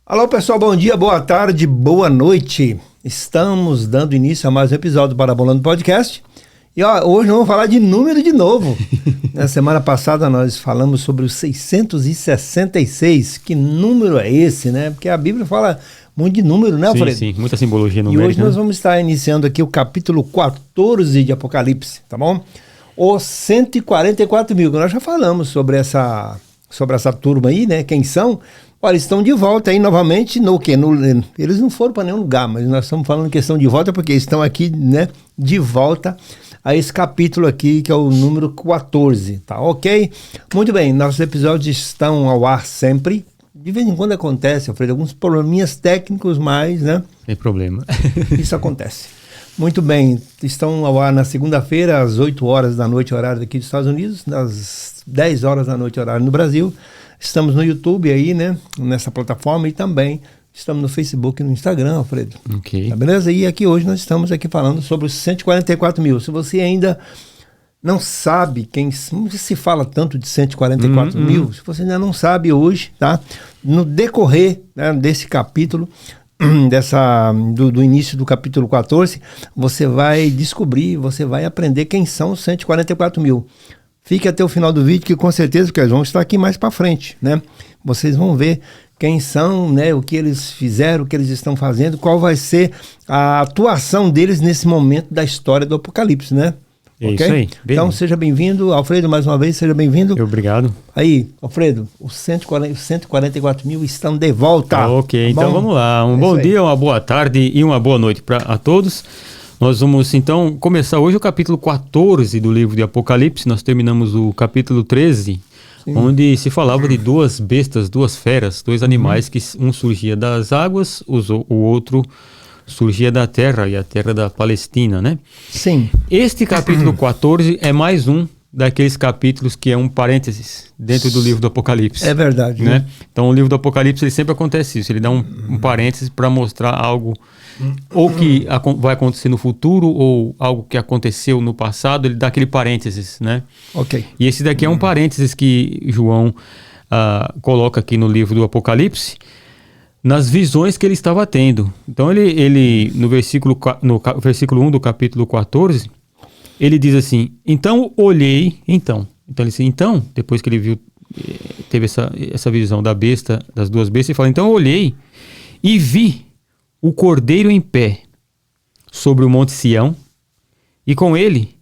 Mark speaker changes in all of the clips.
Speaker 1: Alô pessoal, bom dia, boa tarde, boa noite. Estamos dando início a mais um episódio do Parabolando Podcast. E hoje vamos falar de número de novo. Na semana passada nós falamos sobre os 666. Que número é esse, né? Porque a Bíblia fala muito de número, né, Alfredo?
Speaker 2: Sim, muita simbologia numérica.
Speaker 1: E hoje nós vamos estar iniciando aqui o capítulo 14 de Apocalipse, tá bom? Os 144 mil, que nós já falamos sobre essa turma aí, né? Quem são? Olha, estão de volta aí novamente no quê? Eles não foram para nenhum lugar, mas nós estamos falando questão de volta porque estão aqui, né, de volta a esse capítulo aqui, que é o número 14, tá ok? Muito bem, nossos episódios estão ao ar sempre. De vez em quando acontece, Alfredo, alguns probleminhas técnicos, mas, né?
Speaker 2: Sem problema.
Speaker 1: Isso acontece. Muito bem, estão ao ar na segunda-feira, às 8 horas da noite, horário daqui dos Estados Unidos, às 10 horas da noite, horário no Brasil. Estamos no YouTube aí, né? Nessa plataforma e também estamos no Facebook e no Instagram, Alfredo.
Speaker 2: Ok.
Speaker 1: Tá beleza? E aqui hoje nós estamos aqui falando sobre os 144 mil. Se você ainda não sabe não se fala tanto de 144 mil, se você ainda não sabe hoje, tá? No decorrer, né, desse capítulo, do início do capítulo 14, você vai descobrir, você vai aprender quem são os 144 mil. Fique até o final do vídeo que com certeza que eles vão estar aqui mais para frente, né? Vocês vão ver quem são, né? O que eles fizeram, o que eles estão fazendo, qual vai ser a atuação deles nesse momento da história do Apocalipse, né?
Speaker 2: É okay? Isso aí. Bem.
Speaker 1: Então seja bem-vindo, Alfredo, mais uma vez, seja bem-vindo.
Speaker 2: Obrigado.
Speaker 1: Aí, Alfredo, os 144 mil estão de volta.
Speaker 2: Ok, então vamos lá. Um bom dia, uma boa tarde e uma boa noite a todos. Nós vamos, então, começar hoje o capítulo 14 do livro de Apocalipse. Nós terminamos o capítulo 13, sim, onde se falava de duas bestas, duas feras, dois animais, que um surgia das águas, o outro surgia da terra, e a terra da Palestina, né?
Speaker 1: Sim.
Speaker 2: Este capítulo 14 é mais um daqueles capítulos que é um parênteses dentro do livro do Apocalipse.
Speaker 1: É verdade.
Speaker 2: Né? Então, o livro do Apocalipse, ele sempre acontece isso. Ele dá um parênteses para mostrar algo ou que vai acontecer no futuro ou algo que aconteceu no passado. Ele dá aquele parênteses, né?
Speaker 1: Ok.
Speaker 2: E esse daqui é um parênteses que João coloca aqui no livro do Apocalipse, nas visões que ele estava tendo. Então, ele no versículo 1 do capítulo 14... ele diz assim, então olhei, então ele disse, depois que ele viu, teve essa visão da besta, das duas bestas, ele fala, então eu olhei e vi o Cordeiro em pé sobre o monte Sião, e com ele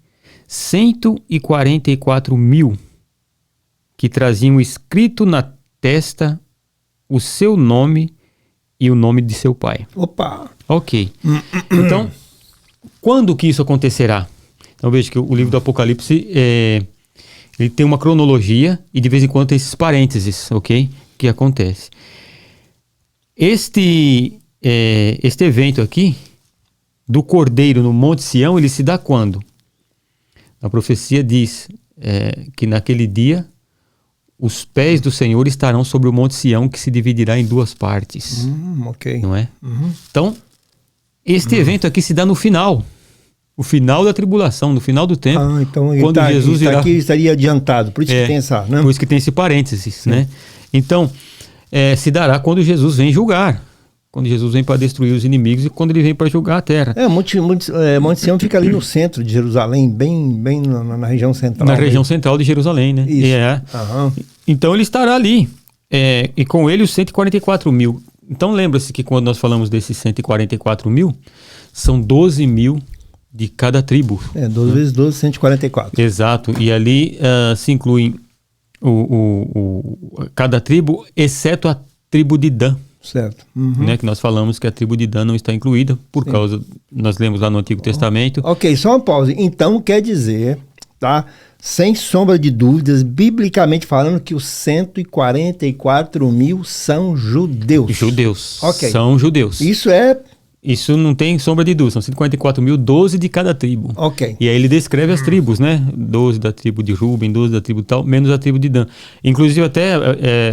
Speaker 2: 144 mil, que traziam escrito na testa o seu nome e o nome de seu pai.
Speaker 1: Opa!
Speaker 2: Ok. Então, quando que isso acontecerá? Então veja que o livro do Apocalipse, ele tem uma cronologia e de vez em quando tem esses parênteses, ok? Que acontece. Este evento aqui, do Cordeiro no Monte Sião, ele se dá quando? A profecia diz que naquele dia os pés do Senhor estarão sobre o Monte Sião, que se dividirá em duas partes.
Speaker 1: Ok.
Speaker 2: Não é? Então, este evento aqui se dá no final. O final da tribulação, no final do tempo,
Speaker 1: então
Speaker 2: quando Jesus irá...
Speaker 1: aqui estaria adiantado, por isso que tem essa, né?
Speaker 2: Por isso que tem esse parênteses, né? Então, se dará quando Jesus vem julgar, quando Jesus vem para destruir os inimigos e quando ele vem para julgar a terra. Monte
Speaker 1: Sião fica ali no centro de Jerusalém, bem na região central.
Speaker 2: Na região central de Jerusalém, né?
Speaker 1: Isso.
Speaker 2: Então ele estará ali, e com ele os 144 mil. Então lembra-se que quando nós falamos desses 144 mil, são 12 mil de cada tribo.
Speaker 1: 12 vezes 12, 144.
Speaker 2: Exato. E ali se incluem cada tribo, exceto a tribo de Dan.
Speaker 1: Certo.
Speaker 2: Né, que nós falamos que a tribo de Dan não está incluída, por causa, nós lemos lá no Antigo Testamento.
Speaker 1: Ok, só uma pausa. Então quer dizer, tá? Sem sombra de dúvidas, biblicamente falando, que os 144 mil são judeus.
Speaker 2: Judeus.
Speaker 1: Ok.
Speaker 2: São judeus.
Speaker 1: Isso é
Speaker 2: Isso não tem sombra de dúvida, são 144 mil, 12 de cada tribo.
Speaker 1: Ok.
Speaker 2: E aí ele descreve as tribos, né? 12 da tribo de Ruben, 12 da tribo tal, menos a tribo de Dan. Inclusive até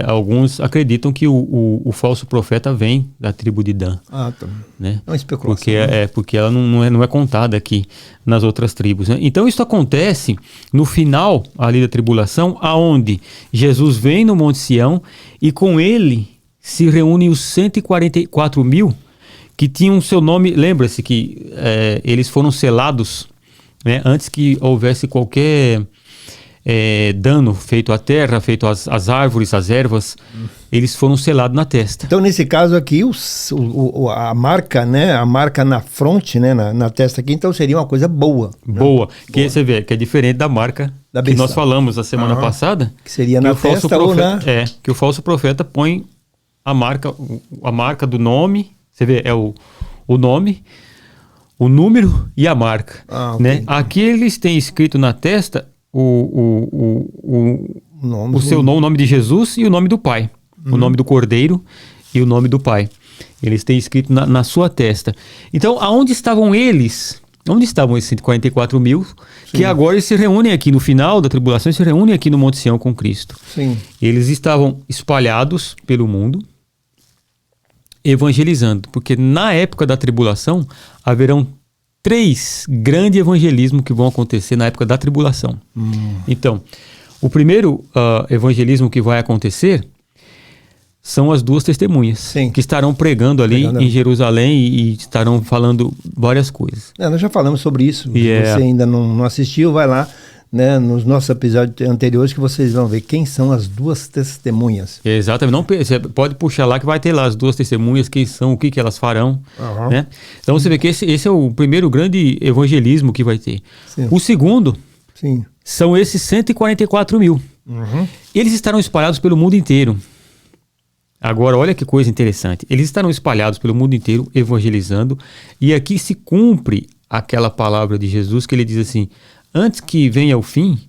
Speaker 2: alguns acreditam que o falso profeta vem da tribo de Dan.
Speaker 1: Ah, tá.
Speaker 2: Né?
Speaker 1: É uma especulação.
Speaker 2: Porque ela não é contada aqui nas outras tribos. Né? Então isso acontece no final ali da tribulação, aonde Jesus vem no Monte Sião e com ele se reúnem os 144 mil que tinham seu nome. Lembra-se que eles foram selados, né, antes que houvesse qualquer dano feito à terra, feito às árvores, às ervas. Eles foram selados na testa.
Speaker 1: Então, nesse caso aqui, a marca, né? A marca na fronte, né? Na testa aqui, então seria uma coisa boa.
Speaker 2: Boa.
Speaker 1: Né?
Speaker 2: Que boa. Você vê que é diferente da marca
Speaker 1: da
Speaker 2: que nós falamos a semana passada.
Speaker 1: Que seria na testa ou na...
Speaker 2: que o falso profeta põe a marca do nome. Você vê, é o nome, o número e a marca.
Speaker 1: Okay.
Speaker 2: Né? Aqui eles têm escrito na testa o nome de Jesus e o nome do Pai. O nome do Cordeiro e o nome do Pai. Eles têm escrito na sua testa. Então, aonde estavam eles? Onde estavam esses 144 mil? Sim. Que agora eles se reúnem aqui no final da tribulação, se reúnem aqui no Monte Sião com Cristo.
Speaker 1: Sim.
Speaker 2: Eles estavam espalhados pelo mundo, evangelizando. Porque na época da tribulação, haverão 3 grandes evangelismos que vão acontecer na época da tribulação. Então, o primeiro evangelismo que vai acontecer são as 2 testemunhas.
Speaker 1: Sim.
Speaker 2: Que estarão pregando ali em Jerusalém e estarão falando várias coisas.
Speaker 1: Nós já falamos sobre isso. Se você ainda não assistiu, vai lá, né, nos nossos episódios anteriores que vocês vão ver quem são as 2 testemunhas.
Speaker 2: Exatamente. Você pode puxar lá que vai ter lá as 2 testemunhas, quem são, o que elas farão. Né? Então você vê que esse é o primeiro grande evangelismo que vai ter.
Speaker 1: Sim.
Speaker 2: O segundo
Speaker 1: Sim.
Speaker 2: são esses 144 mil. Eles estarão espalhados pelo mundo inteiro. Agora, olha que coisa interessante. Eles estarão espalhados pelo mundo inteiro, evangelizando. E aqui se cumpre aquela palavra de Jesus que ele diz assim: antes que venha o fim,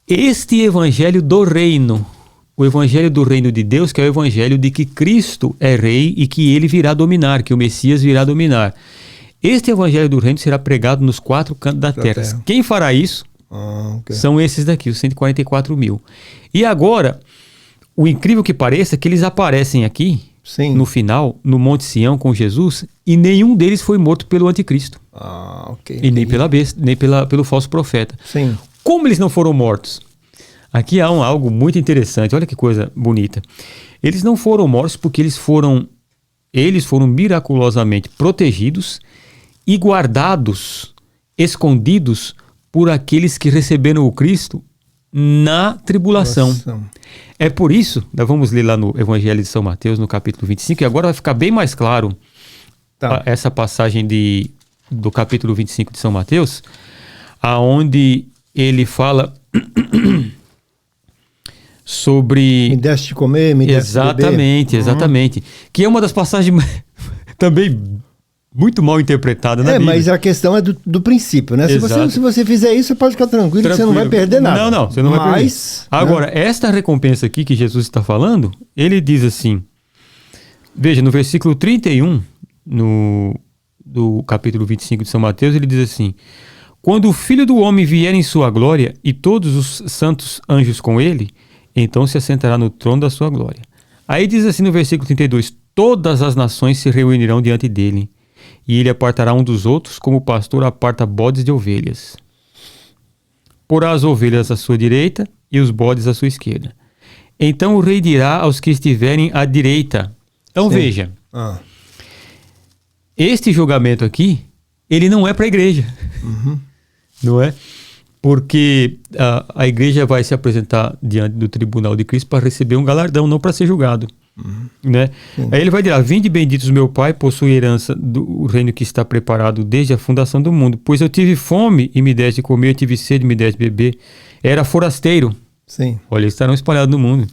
Speaker 2: este evangelho do reino, o evangelho do reino de Deus, que é o evangelho de que Cristo é rei e que ele virá dominar, que o Messias virá dominar. Este evangelho do reino será pregado nos 4 cantos da terra. Quem fará isso? São esses daqui, os 144 mil. E agora, o incrível que pareça é que eles aparecem aqui,
Speaker 1: Sim.
Speaker 2: no final, no Monte Sião com Jesus, e nenhum deles foi morto pelo anticristo. E nem pela besta, nem pelo falso profeta.
Speaker 1: Sim.
Speaker 2: Como eles não foram mortos? Aqui há algo muito interessante, olha que coisa bonita. Eles não foram mortos porque eles foram miraculosamente protegidos e guardados, escondidos por aqueles que receberam o Cristo na tribulação. É por isso, nós vamos ler lá no Evangelho de São Mateus, no capítulo 25, e agora vai ficar bem mais claro essa passagem do capítulo 25 de São Mateus, aonde ele fala sobre...
Speaker 1: Me deste de comer, me deste de beber.
Speaker 2: Exatamente. Que é uma das passagens também muito mal interpretada na Bíblia.
Speaker 1: Mas a questão é do princípio, né? Se você fizer isso, você pode ficar tranquilo que você não vai perder nada.
Speaker 2: Não, você não vai perder. Agora, esta recompensa aqui que Jesus está falando, ele diz assim, veja, no versículo 31, do capítulo 25 de São Mateus, ele diz assim: quando o Filho do Homem vier em sua glória e todos os santos anjos com ele, então se assentará no trono da sua glória. Aí diz assim no versículo 32, todas as nações se reunirão diante dele, e ele apartará um dos outros, como o pastor aparta bodes de ovelhas. Porá as ovelhas à sua direita e os bodes à sua esquerda. Então o rei dirá aos que estiverem à direita. Então veja, este julgamento aqui, ele não é para a igreja. Não é? Porque a igreja vai se apresentar diante do tribunal de Cristo para receber um galardão, não para ser julgado. Né? Aí ele vai dizer: vinde benditos meu Pai, possui herança do reino que está preparado desde a fundação do mundo, pois eu tive fome e me deste de comer, eu tive sede e me deste de beber, era forasteiro. Olha, eles estarão espalhados no mundo.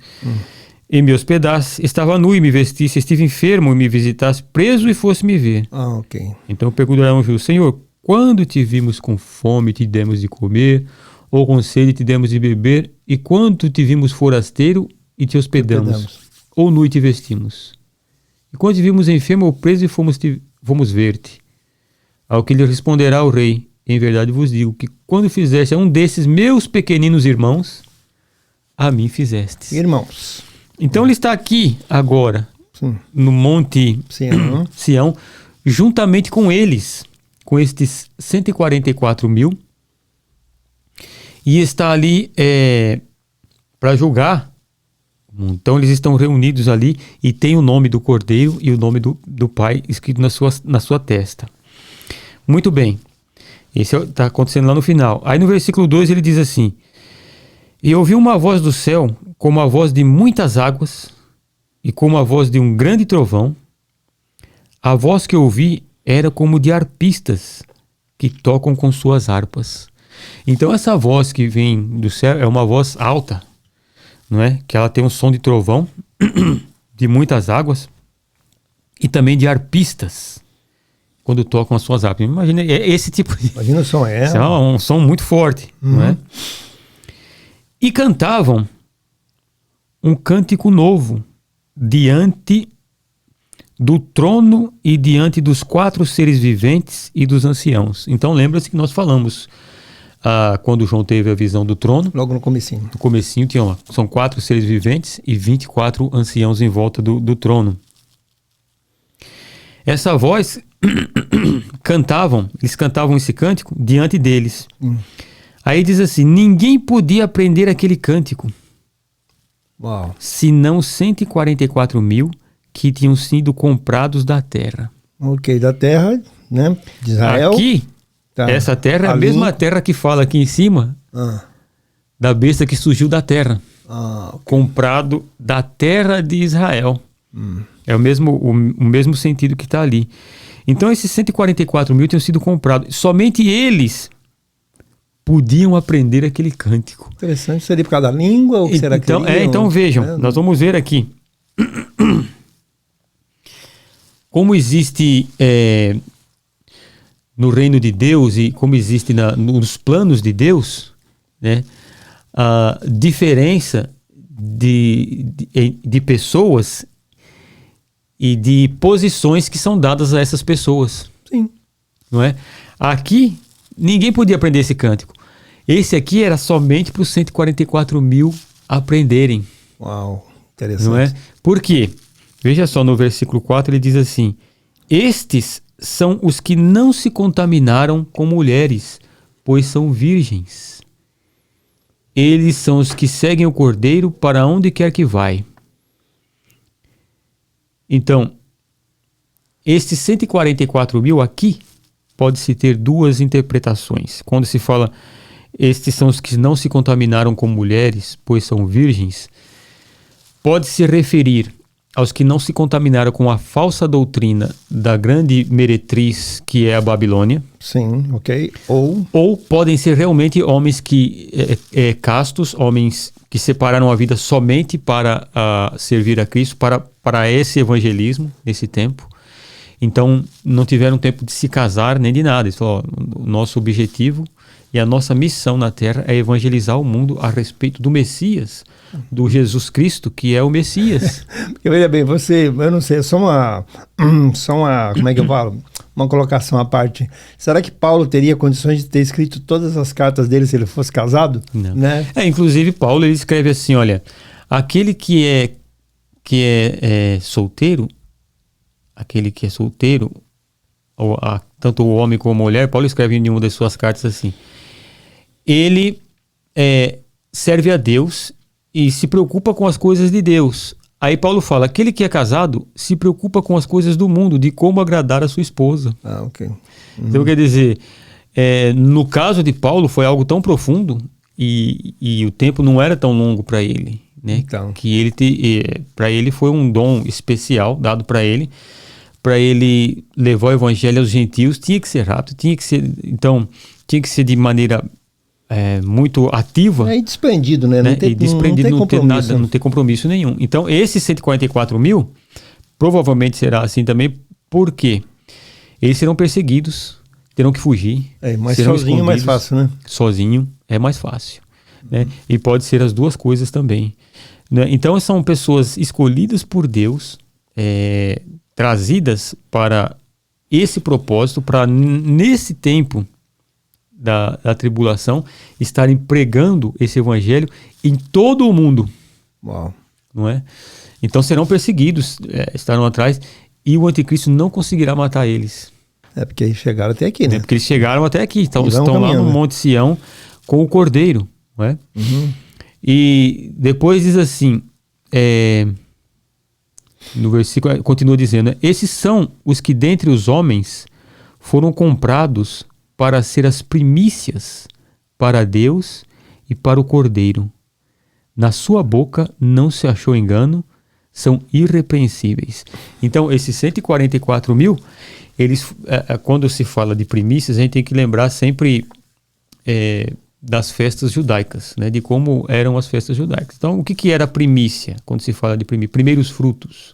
Speaker 2: E me hospedasse, estava nu e me vestisse, estive enfermo e me visitasse, preso e fosse me ver. Então perguntarão ao Senhor: quando te vimos com fome te demos de comer, ou com sede te demos de beber, e quando te vimos forasteiro e te hospedamos, ou nu e te vestimos? E quando te vimos enfermo ou preso e fomos ver-te. Ao que lhe responderá o rei: em verdade vos digo que quando fizeste a um desses meus pequeninos irmãos, a mim fizestes.
Speaker 1: Irmãos.
Speaker 2: Então ele está aqui agora,
Speaker 1: Sim.
Speaker 2: no Monte
Speaker 1: Sião,
Speaker 2: juntamente com eles, com estes 144 mil, e está ali para julgar. Então eles estão reunidos ali e tem o nome do Cordeiro e o nome do Pai escrito na sua testa. Muito bem. Isso está acontecendo lá no final. Aí no versículo 2 ele diz assim: e ouvi uma voz do céu, como a voz de muitas águas, e como a voz de um grande trovão. A voz que eu ouvi era como de arpistas que tocam com suas harpas. Então essa voz que vem do céu é uma voz alta, não é? Que ela tem um som de trovão, de muitas águas, e também de arpistas, quando tocam as suas harpas. Imagina esse tipo de...
Speaker 1: Imagina o som,
Speaker 2: é um som muito forte, não é? E cantavam um cântico novo diante do trono e diante dos 4 seres viventes e dos anciãos. Então lembra-se que nós falamos quando João teve a visão do trono.
Speaker 1: Logo no comecinho.
Speaker 2: No comecinho são 4 seres viventes e 24 anciãos em volta do trono. Essa voz eles cantavam esse cântico diante deles. Aí diz assim: ninguém podia aprender aquele cântico, senão 144 mil que tinham sido comprados da terra.
Speaker 1: Ok, da terra, né? De Israel.
Speaker 2: Aqui, essa terra é a mesma terra que fala aqui em cima, da besta que surgiu da terra.
Speaker 1: Okay.
Speaker 2: Comprado da terra de Israel. É o mesmo sentido que está ali. Então esses 144 mil tinham sido comprados. Somente eles podiam aprender aquele cântico.
Speaker 1: Interessante. Seria por causa da língua? Ou será que
Speaker 2: então vejam, nós vamos ver aqui. Como existe no reino de Deus e como existe nos planos de Deus, né, a diferença de pessoas e de posições que são dadas a essas pessoas.
Speaker 1: Sim.
Speaker 2: Não é? Aqui, ninguém podia aprender esse cântico. Esse aqui era somente para os 144 mil aprenderem.
Speaker 1: Uau, interessante.
Speaker 2: Não é? Por quê? Veja só, no versículo 4 ele diz assim: estes são os que não se contaminaram com mulheres, pois são virgens. Eles são os que seguem o Cordeiro para onde quer que vai. Então, estes 144 mil aqui, pode-se ter duas interpretações. Quando se fala, estes são os que não se contaminaram com mulheres, pois são virgens, pode-se referir aos que não se contaminaram com a falsa doutrina da grande meretriz que é a Babilônia.
Speaker 1: Sim, ok.
Speaker 2: Ou podem ser realmente homens que castos, homens que separaram a vida somente para servir a Cristo, para esse evangelismo nesse tempo. Então não tiveram tempo de se casar nem de nada. Eles falaram: o nosso objetivo e a nossa missão na Terra é evangelizar o mundo a respeito do Messias, do Jesus Cristo, que é o Messias.
Speaker 1: Porque veja bem, eu não sei, é só uma, como é que eu falo? Uma colocação à parte. Será que Paulo teria condições de ter escrito todas as cartas dele se ele fosse casado?
Speaker 2: Não.
Speaker 1: Né?
Speaker 2: Inclusive Paulo ele escreve assim: olha, aquele que é solteiro, tanto o homem como a mulher, Paulo escreve em uma das suas cartas assim: ele serve a Deus e se preocupa com as coisas de Deus. Aí Paulo fala: aquele que é casado se preocupa com as coisas do mundo, de como agradar a sua esposa.
Speaker 1: Ok.
Speaker 2: Então quer dizer, no caso de Paulo foi algo tão profundo e o tempo não era tão longo para ele, né?
Speaker 1: Então.
Speaker 2: Que para ele foi um dom especial dado para ele levar o evangelho aos gentios. Tinha que ser rápido, tinha que ser de maneira muito ativa.
Speaker 1: E desprendido, né? Não
Speaker 2: tem compromisso nenhum. Então, esses 144 mil provavelmente será assim também, porque eles serão perseguidos, terão que fugir.
Speaker 1: Mas sozinho é mais fácil, né?
Speaker 2: Sozinho é mais fácil. Né? E pode ser as duas coisas também. Né? Então, são pessoas escolhidas por Deus trazidas para esse propósito, para nesse tempo da tribulação, estarem pregando esse evangelho em todo o mundo.
Speaker 1: Uau.
Speaker 2: Não é? Então serão perseguidos, estarão atrás, e o anticristo não conseguirá matar eles.
Speaker 1: Porque eles chegaram até aqui, né?
Speaker 2: Porque eles chegaram até aqui, estão lá no
Speaker 1: né?
Speaker 2: Monte Sião com o Cordeiro. Não é?
Speaker 1: Uhum.
Speaker 2: E depois diz assim, no versículo continua dizendo, esses são os que dentre os homens foram comprados para ser as primícias para Deus e para o Cordeiro. Na sua boca não se achou engano, são irrepreensíveis. Então, esses 144 mil, eles, quando se fala de primícias, a gente tem que lembrar sempre das festas judaicas, né? De como eram as festas judaicas. Então, o que era a primícia, quando se fala de primeiros frutos?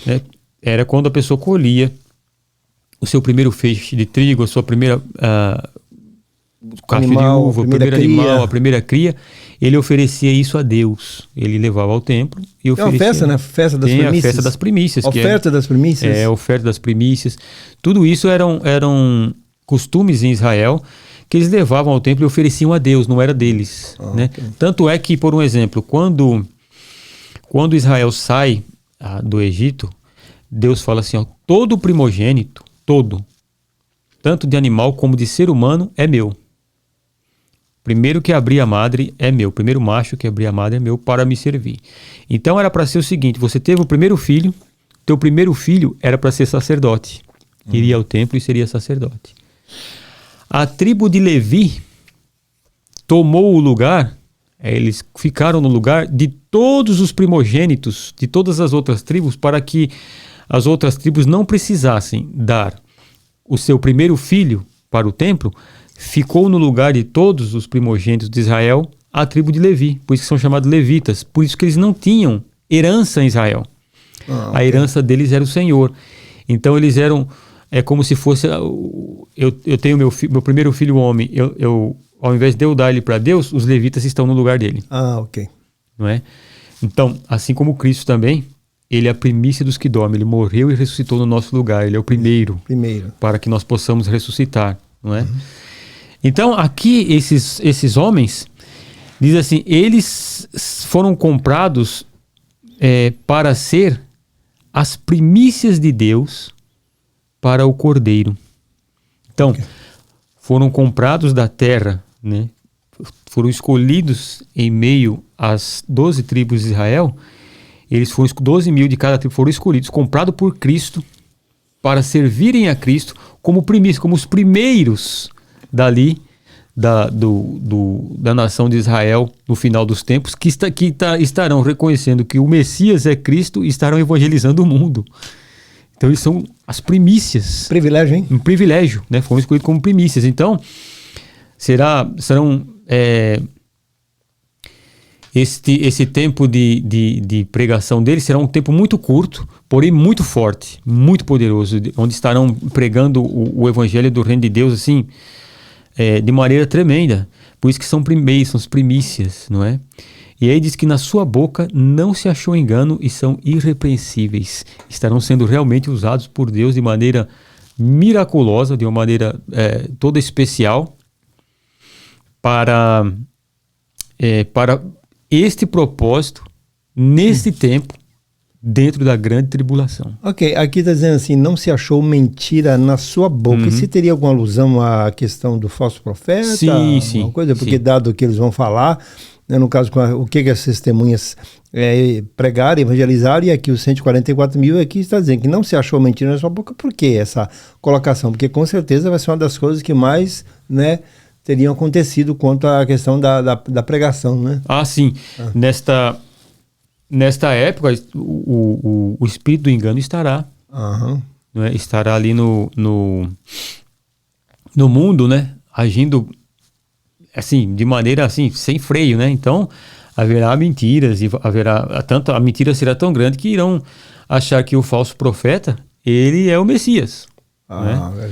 Speaker 2: Né? Era quando a pessoa colhia o seu primeiro feixe de trigo, a sua primeira cacho de uva, o primeiro animal, a primeira cria, ele oferecia isso a Deus. Ele levava ao templo e oferecia.
Speaker 1: É uma festa, né? Festa das primícias.
Speaker 2: A festa das primícias.
Speaker 1: Oferta das primícias.
Speaker 2: Oferta das primícias. Tudo isso eram costumes em Israel que eles levavam ao templo e ofereciam a Deus, não era deles. Né? Okay. Tanto é que, por um exemplo, quando Israel sai do Egito, Deus fala assim, ó, todo primogênito, todo, tanto de animal como de ser humano, é meu. Primeiro que abrir a madre é meu. Primeiro macho que abrir a madre é meu para me servir. Então era para ser o seguinte, você teve o primeiro filho, teu primeiro filho era para ser sacerdote. Iria ao templo e seria sacerdote. A tribo de Levi tomou o lugar, eles ficaram no lugar de todos os primogênitos de todas as outras tribos, para que as outras tribos não precisassem dar o seu primeiro filho para o templo. Ficou no lugar de todos os primogênitos de Israel a tribo de Levi, por isso que são chamados levitas, por isso que eles não tinham herança em Israel. A herança deles era o Senhor. Então eles eram, como se fosse, eu tenho meu primeiro filho homem, ao invés de eu dar ele para Deus, os levitas estão no lugar dele.
Speaker 1: Ok.
Speaker 2: Não é? Então, assim como Cristo também, ele é a primícia dos que dormem, ele morreu e ressuscitou no nosso lugar, ele é o primeiro. Para que nós possamos ressuscitar, não é? Uhum. Então, aqui, esses homens, diz assim, eles foram comprados para ser as primícias de Deus para o Cordeiro. Então, foram comprados da terra, né? Foram escolhidos em meio às 12 tribos de Israel, eles foram 12 mil de cada tribo, foram escolhidos, comprados por Cristo, para servirem a Cristo como primícias, como os primeiros dali da nação de Israel no final dos tempos, que estarão reconhecendo que o Messias é Cristo e estarão evangelizando o mundo. Então eles são as primícias.
Speaker 1: Privilégio, hein?
Speaker 2: Um privilégio, né? Foram escolhidos como primícias. Então, serão esse tempo de pregação deles será um tempo muito curto, porém muito forte, muito poderoso, onde estarão pregando o evangelho do reino de Deus assim, de maneira tremenda. Por isso que são as primícias, não é? E aí diz que na sua boca não se achou engano e são irrepreensíveis. Estarão sendo realmente usados por Deus de maneira miraculosa, de uma maneira toda especial, para este propósito, neste tempo, dentro da grande tribulação.
Speaker 1: Ok, aqui está dizendo assim, não se achou mentira na sua boca. E se teria alguma alusão à questão do falso profeta?
Speaker 2: Sim.
Speaker 1: Alguma coisa? Porque dado o que eles vão falar, né, no caso, o que as testemunhas pregaram, evangelizaram, e aqui os 144 mil aqui está dizendo que não se achou mentira na sua boca. Por que essa colocação? Porque com certeza vai ser uma das coisas que mais, né, teriam acontecido quanto à questão da pregação, né?
Speaker 2: Sim. Nesta época, o espírito do engano estará. Né, estará ali no mundo, né? Agindo assim, de maneira assim, sem freio, né? Então, haverá mentiras e a mentira será tão grande que irão achar que o falso profeta, ele é o Messias. Né?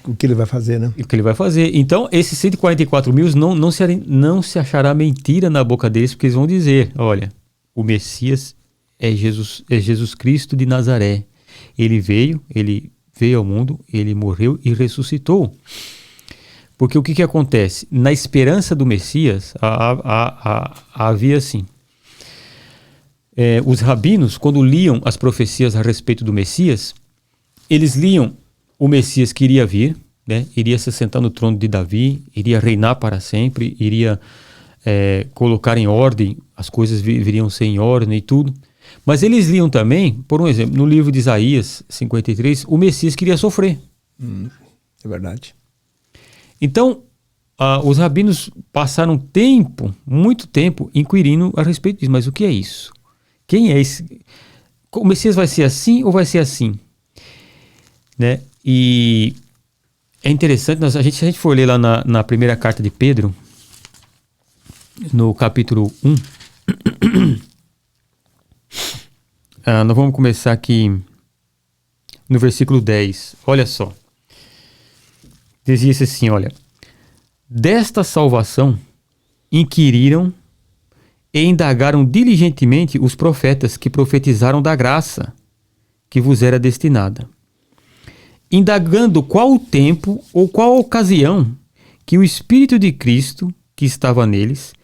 Speaker 1: O que ele vai fazer, né?
Speaker 2: O que ele vai fazer. Então, esses 144 mil não se achará mentira na boca deles, porque eles vão dizer, olha, o Messias é Jesus Cristo de Nazaré. Ele veio ao mundo, ele morreu e ressuscitou. Porque o que acontece? Na esperança do Messias, havia assim, os rabinos, quando liam as profecias a respeito do Messias, eles liam o Messias que iria vir, né? Iria se sentar no trono de Davi, iria reinar para sempre, iria colocar em ordem, as coisas viriam ser em ordem e tudo. Mas eles liam também, por um exemplo, no livro de Isaías 53, o Messias queria sofrer.
Speaker 1: É verdade.
Speaker 2: Então, os rabinos passaram muito tempo, inquirindo a respeito disso. Mas o que é isso? Quem é esse? O Messias vai ser assim ou vai ser assim? Né? E é interessante, se a gente for ler lá na primeira carta de Pedro, no capítulo 1, nós vamos começar aqui no versículo 10. Olha só. Dizia-se assim, olha: desta salvação inquiriram e indagaram diligentemente os profetas que profetizaram da graça que vos era destinada, indagando qual o tempo ou qual a ocasião que o Espírito de Cristo, que estava neles,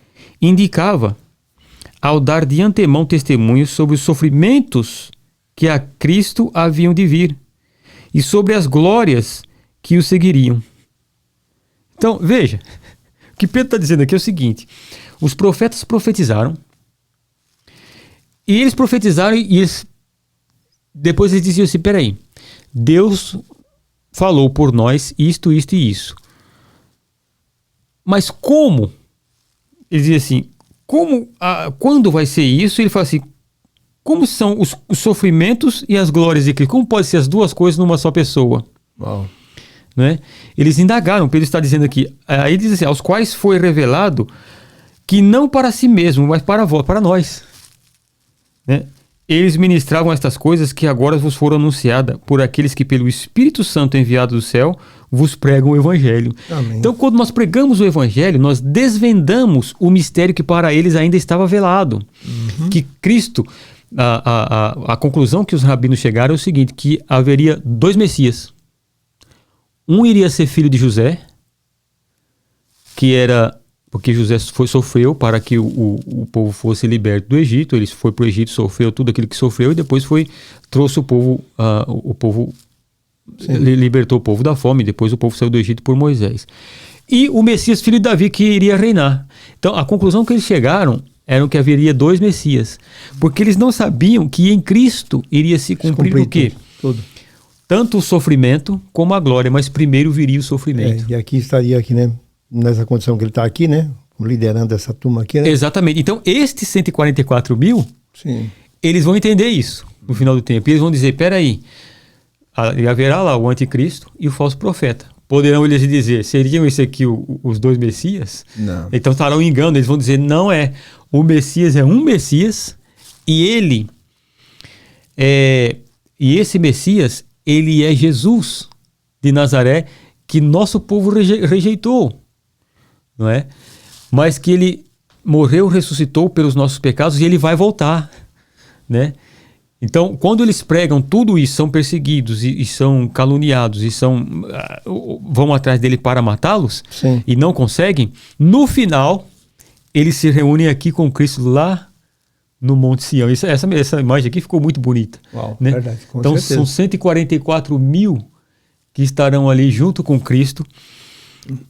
Speaker 2: indicava ao dar de antemão testemunho sobre os sofrimentos que a Cristo haviam de vir e sobre as glórias que o seguiriam. Então, veja, o que Pedro está dizendo aqui é o seguinte: os profetas profetizaram, e eles profetizaram e depois eles diziam assim, peraí, Deus falou por nós isto, isto e isso. Mas como? Ele dizia assim, quando vai ser isso? Ele fala assim, como são os sofrimentos e as glórias de Cristo? Como pode ser as duas coisas numa só pessoa?
Speaker 1: Uau.
Speaker 2: Né? Eles indagaram, Pedro está dizendo aqui, aí diz assim, aos quais foi revelado que não para si mesmo, mas para nós. Né? Eles ministravam estas coisas que agora vos foram anunciadas por aqueles que pelo Espírito Santo enviado do céu vos pregam o Evangelho. Amém. Então, quando nós pregamos o Evangelho, nós desvendamos o mistério que para eles ainda estava velado. Que Cristo, a conclusão que os rabinos chegaram é o seguinte, que haveria dois Messias. Um iria ser filho de José, que era porque José sofreu para que o povo fosse liberto do Egito. Ele foi para o Egito, sofreu tudo aquilo que sofreu e depois trouxe o povo libertou o povo da fome. Depois o povo saiu do Egito por Moisés. E o Messias, filho de Davi, que iria reinar. Então a conclusão que eles chegaram era que haveria dois Messias, porque eles não sabiam que em Cristo iria se cumprir o quê?
Speaker 1: Tudo.
Speaker 2: Tanto o sofrimento como a glória, mas primeiro viria o sofrimento.
Speaker 1: E aqui estaria aqui, né? Nessa condição que ele está aqui, né? Liderando essa turma aqui, né?
Speaker 2: Exatamente. Então, estes 144 mil,
Speaker 1: sim,
Speaker 2: eles vão entender isso no final do tempo. E eles vão dizer, peraí, haverá lá o anticristo e o falso profeta. Poderão eles dizer, seriam esse aqui os dois Messias?
Speaker 1: Não.
Speaker 2: Então estarão engano. Eles vão dizer, não é. O Messias é um Messias e ele e esse Messias, ele é Jesus de Nazaré, que nosso povo rejeitou, não é? Mas que ele morreu, ressuscitou pelos nossos pecados e ele vai voltar, né? Então, quando eles pregam tudo isso, são perseguidos e são caluniados e vão atrás dele para matá-los.
Speaker 1: Sim.
Speaker 2: E não conseguem, no final, eles se reúnem aqui com Cristo lá no Monte Sião. Essa imagem aqui ficou muito bonita.
Speaker 1: Uau,
Speaker 2: né?
Speaker 1: Verdade, com
Speaker 2: então,
Speaker 1: certeza.
Speaker 2: São 144 mil que estarão ali junto com Cristo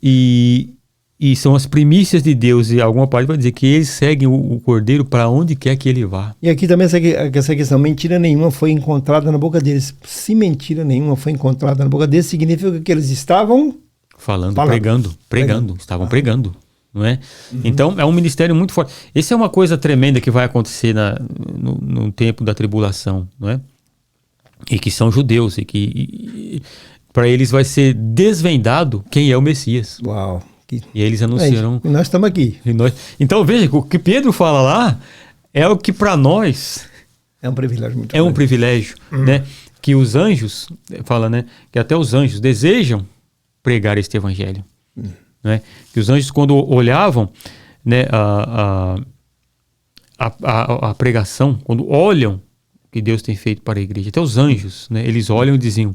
Speaker 2: e são as primícias de Deus, e alguma parte vai dizer que eles seguem o Cordeiro para onde quer que ele vá.
Speaker 1: E aqui também essa questão, mentira nenhuma foi encontrada na boca deles. Se mentira nenhuma foi encontrada na boca deles, significa que eles estavam
Speaker 2: falando. Pregando. Estavam pregando, não é? Então é um ministério muito forte. Essa é uma coisa tremenda que vai acontecer no tempo da tribulação, não é? E que são judeus, e que para eles vai ser desvendado quem é o Messias.
Speaker 1: Uau!
Speaker 2: E eles anunciaram.
Speaker 1: E nós estamos aqui.
Speaker 2: Então veja, o que Pedro fala lá é o que para nós
Speaker 1: é um privilégio muito
Speaker 2: grande. Um privilégio, né? Que os anjos, fala, né? Que até os anjos desejam pregar este evangelho. Né? Que os anjos, quando olhavam, né, a pregação, quando olham que Deus tem feito para a igreja. Até os anjos, né? Eles olham e diziam,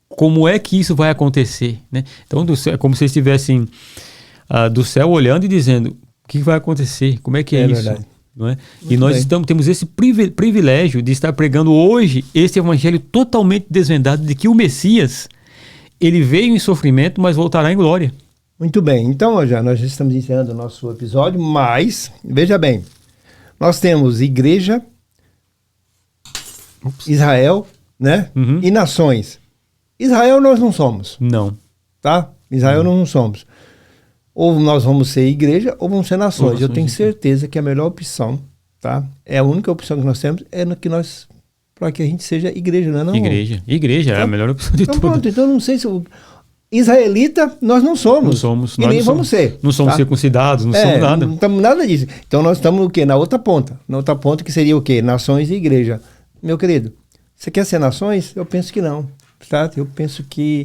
Speaker 2: como é que isso vai acontecer? Né? Então, é como se eles estivessem do céu olhando e dizendo, o que vai acontecer? Como é que é isso?
Speaker 1: Verdade.
Speaker 2: Não é? E nós temos esse privilégio de estar pregando hoje esse evangelho totalmente desvendado de que o Messias, ele veio em sofrimento, mas voltará em glória.
Speaker 1: Muito bem. Então, já nós estamos encerrando o nosso episódio, mas, veja bem, nós temos igreja, Israel, né? E nações. Israel nós não somos.
Speaker 2: Não.
Speaker 1: Tá? Israel nós não somos. Ou nós vamos ser igreja ou vamos ser nações. Eu tenho certeza que a melhor opção, tá? É a única opção que nós temos, é no que nós, para que a gente seja igreja, não é? Não?
Speaker 2: Igreja então, é a melhor opção de tudo.
Speaker 1: Pronto, então não sei se israelita nós não somos.
Speaker 2: Não somos.
Speaker 1: E nem vamos ser.
Speaker 2: Não somos circuncidados, não somos nada.
Speaker 1: Não estamos nada disso. Então nós estamos o quê? Na outra ponta. Na outra ponta que seria o quê? Nações e igreja. Meu querido, você quer ser nações? Eu penso que não. Tá? Eu penso que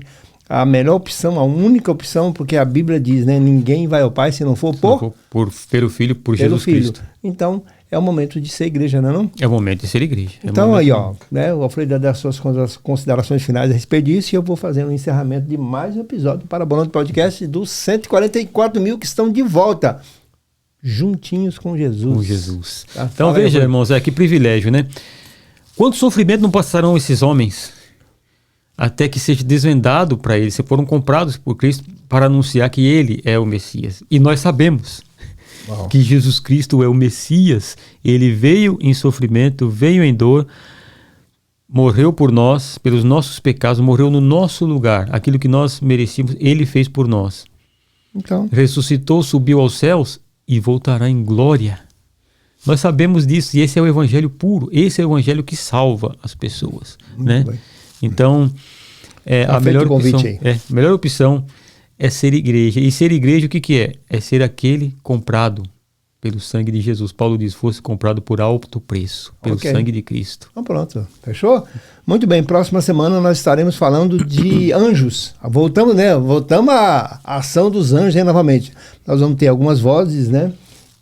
Speaker 1: a melhor opção, a única opção, porque a Bíblia diz, né? Ninguém vai ao Pai se não for
Speaker 2: pelo Filho, por Jesus Cristo.
Speaker 1: Então, é o momento de ser igreja, não é não?
Speaker 2: É o momento de ser igreja.
Speaker 1: Então aí, ó, né? O Alfredo dá as suas considerações finais a respeito disso e eu vou fazer um encerramento de mais um episódio do Parabolando Podcast dos 144 mil que estão de volta, juntinhos com Jesus.
Speaker 2: Com Jesus. Tá? Então veja, irmãos, que privilégio, né? Quanto sofrimento não passarão esses homens até que seja desvendado para eles, se foram comprados por Cristo para anunciar que Ele é o Messias. E nós sabemos que Jesus Cristo é o Messias. Ele veio em sofrimento, veio em dor, morreu por nós, pelos nossos pecados, morreu no nosso lugar. Aquilo que nós merecíamos, Ele fez por nós.
Speaker 1: Então,
Speaker 2: ressuscitou, subiu aos céus e voltará em glória. Nós sabemos disso e esse é o evangelho puro. Esse é o evangelho que salva as pessoas. Né? Então, a melhor opção é ser igreja. E ser igreja o que é? É ser aquele comprado pelo sangue de Jesus. Paulo diz, fosse comprado por alto preço, pelo sangue de Cristo.
Speaker 1: Então pronto, fechou? Muito bem, próxima semana nós estaremos falando de anjos. Voltamos, né? Voltamos à ação dos anjos aí novamente. Nós vamos ter algumas vozes, né?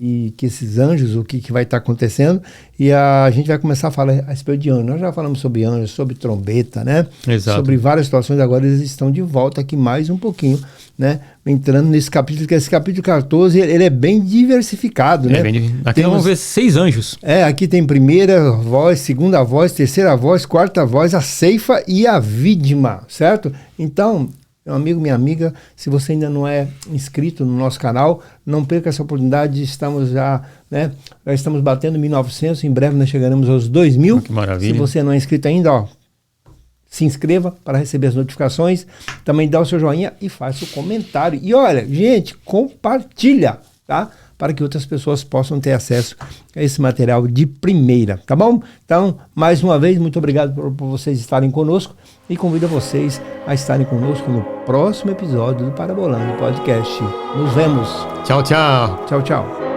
Speaker 1: E que esses anjos, o que vai estar acontecendo, e a gente vai começar a falar a respeito de anjos. Nós já falamos sobre anjos, sobre trombeta, né?
Speaker 2: Exato.
Speaker 1: Sobre várias situações, agora eles estão de volta aqui mais um pouquinho, né? Entrando nesse capítulo, que esse capítulo 14, ele é bem diversificado, né?
Speaker 2: Aqui nós vamos ver 6 anjos.
Speaker 1: Aqui tem primeira voz, segunda voz, terceira voz, quarta voz, a ceifa e a vídima, certo? Então, meu amigo, minha amiga, se você ainda não é inscrito no nosso canal, não perca essa oportunidade. Estamos já estamos batendo 1.900, em breve nós chegaremos aos 2.000.
Speaker 2: Que maravilha.
Speaker 1: Se você não é inscrito ainda, ó, se inscreva para receber as notificações, também dá o seu joinha e faça o comentário. E olha, gente, compartilha, tá? Para que outras pessoas possam ter acesso a esse material de primeira, tá bom? Então, mais uma vez, muito obrigado por vocês estarem conosco e convido vocês a estarem conosco no próximo episódio do Parabolando Podcast. Nos vemos.
Speaker 2: Tchau, tchau.
Speaker 1: Tchau, tchau.